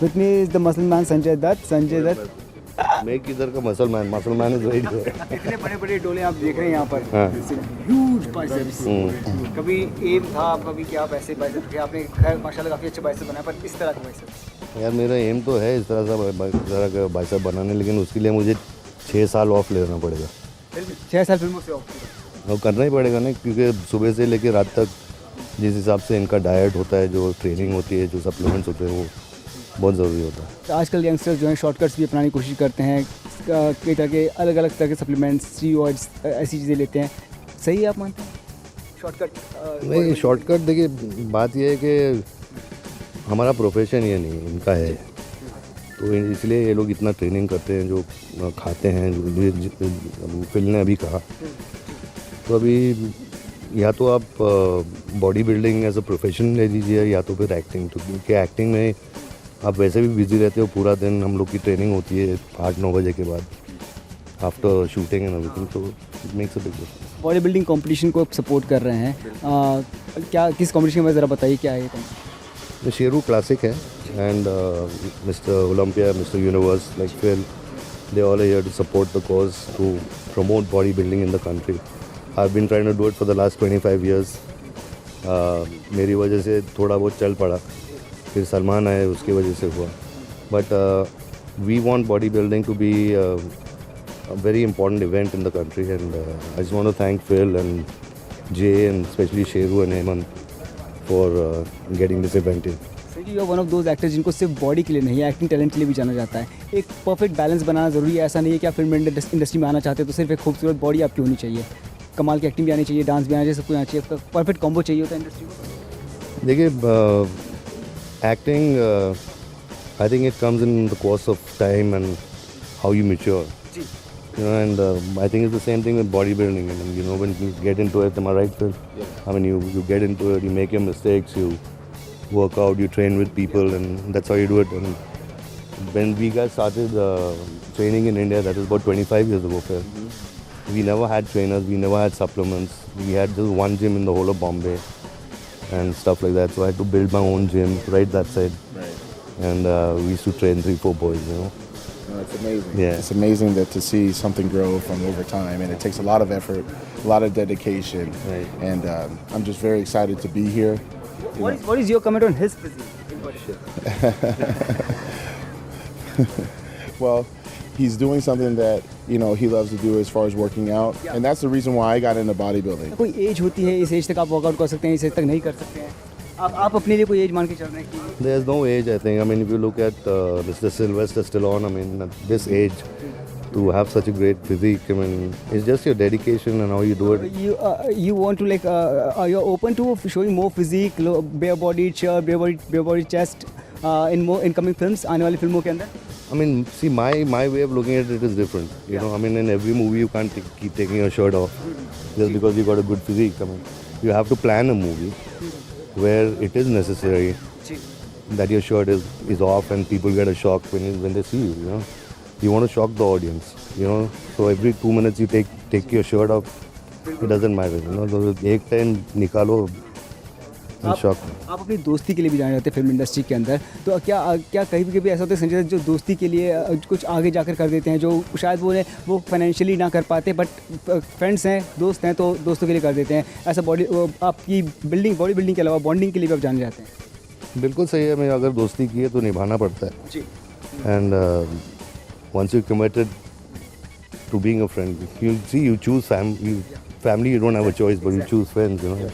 With me is the muscle man Sanjay Dutt. Sanjay Dutt. मैं किधर का मुसलमान इज वेरी गुड। इतने बड़े बड़े डोले आप देख रहे हैं यहाँ पर। हाँ। Huge biceps. कभी एम था आपका भी कि आप ऐसे बाइसेप्स के आपने खैर माशाल्लाह काफ़ी अच्छे बाइसेप्स बनाए, पर इस तरह के बाइसेप्स। यार मेरा एम तो है इस तरह का बाइसेप बनाने, लेकिन उसके लिए मुझे 6 साल ऑफ लेना पड़ेगा। 6 साल फिल्मों से ऑफ। वो करना ही पड़ेगा ना, क्योंकि सुबह से लेकर रात तक जिस हिसाब से इनका डाइट होता है, जो ट्रेनिंग होती है, जो सप्लीमेंट्स होते हैं, वो बहुत ज़रूरी होता है। आजकल यंगस्टर्स जो हैं शॉर्टकट्स भी अपनाने की कोशिश करते हैं, कई तरह के अलग अलग तरह के सप्लीमेंट्स, स्टीरॉइड्स, ऐसी चीज़ें लेते हैं। सही है आप मानते हैं शॉर्टकट? नहीं, शॉर्टकट देखिए, बात यह है कि हमारा प्रोफेशन ये नहीं, इनका है, तो इसलिए ये लोग इतना ट्रेनिंग करते हैं, जो खाते हैं, जो फिल ने अभी कहा। तो अभी या तो आप body building as a profession ले लीजिए, या तो फिर एक्टिंग। तो क्योंकि एक्टिंग में आप वैसे भी बिजी रहते हो, पूरा दिन हम लोग की ट्रेनिंग होती है 8-9 बजे के बाद, आफ्टर शूटिंग एंड एवरीथिंग, तो it makes a big difference. Body building competition को आप सपोर्ट कर रहे हैं, क्या किस कॉम्पिटिशन में ज़रा बताइए क्या है ये? शेरू क्लासिक है, and mister Olympia, mister universe, like Phil, they all are here to support the cause, to promote bodybuilding in the country. I've been trying to do it for the last 25 years. मेरी वजह से थोड़ा बहुत चल पड़ा, फिर सलमान आए, उसकी वजह से हुआ। But we want bodybuilding to be a very important event in the country, and I just want to thank Phil and Jay, and especially Sheru and Hemant for getting this event in. You are one of those actors जिनको सिर्फ body के लिए नहीं, acting talent के लिए भी जाना जाता है। एक परफेक्ट बैलेंस बनाना ज़रूरी है। ऐसा नहीं है कि आप फिल्म इंडस्ट्री में आना चाहते हो तो सिर्फ एक खूबसूरत बॉडी आपकी होनी चाहिए, कमाल की एक्टिंग भी आनी चाहिए, डांस भी आना चाहिए, सब कुछ आना चाहिए। परफेक्ट कॉम्बो चाहिए होता है इंडस्ट्री को। देखिए, acting I think it comes in the course of time and how you mature, you know, and I think it's the same thing with bodybuilding. I mean, you know, when you get into it, am I right, Phil? Yeah. I mean, you get into it, you make your mistakes, you work out, you train with people, and that's how you do it. And when we guys started training in India, that was about 25 years ago, Phil. We never had trainers, we never had supplements. We had just one gym in the whole of Bombay and stuff like that. So I had to build my own gym right that side. Right. And we used to train 3-4 boys, you know. It's amazing. Yeah. It's amazing to see something grow from over time, and it takes a lot of effort, a lot of dedication. Right. And I'm just very excited to be here. What is your comment on his physique? Well, he's doing something that he loves to do as far as working out, and that's the reason why I got into bodybuilding. कोई as होती है, इस as तक आप workout कर सकते हैं, इस एज तक नहीं कर सकते हैं। आप अपने लिए कोई एज मान के चल रहे हैं कि? There's no age, I think. I mean, if you look at Mr. Sylvester Stallone, I mean, at this age, to have such a great physique, I mean, it's just your dedication and how you do it. You want to you're open to showing more physique, bare body shirt, bare body chest in coming films, आने वाली फिल्मों के अंदर? I mean, see, my way of looking at it is different. You know, I mean, in every movie you can't keep taking your shirt off just because you got a good physique. I mean, you have to plan a movie where it is necessary that your shirt is off and people get a shock when they see you, you know. You want to shock the audience, you know. So every 2 minutes you take your shirt off, it doesn't matter, you know. So एक time निकालो and shock. आप अपनी दोस्ती के लिए भी जाने जाते हैं फिल्म इंडस्ट्री के अंदर, तो क्या कहीं भी ऐसा होता है संजय जो दोस्ती के लिए कुछ आगे जाकर कर देते हैं, जो शायद वो फाइनेंशियली ना कर पाते, बट फ्रेंड्स हैं, दोस्त हैं, तो दोस्तों के लिए कर देते हैं ऐसा? आपकी बॉडी बिल्डिंग के अलावा बॉन्डिंग के लिए भी आप जाने जाते हैं? बिल्कुल सही है। मैं अगर दोस्ती की है तो निभाना पड़ता है जी। And once you're committed to being a friend, you choose family, you don't have a choice, but you choose friends, you know.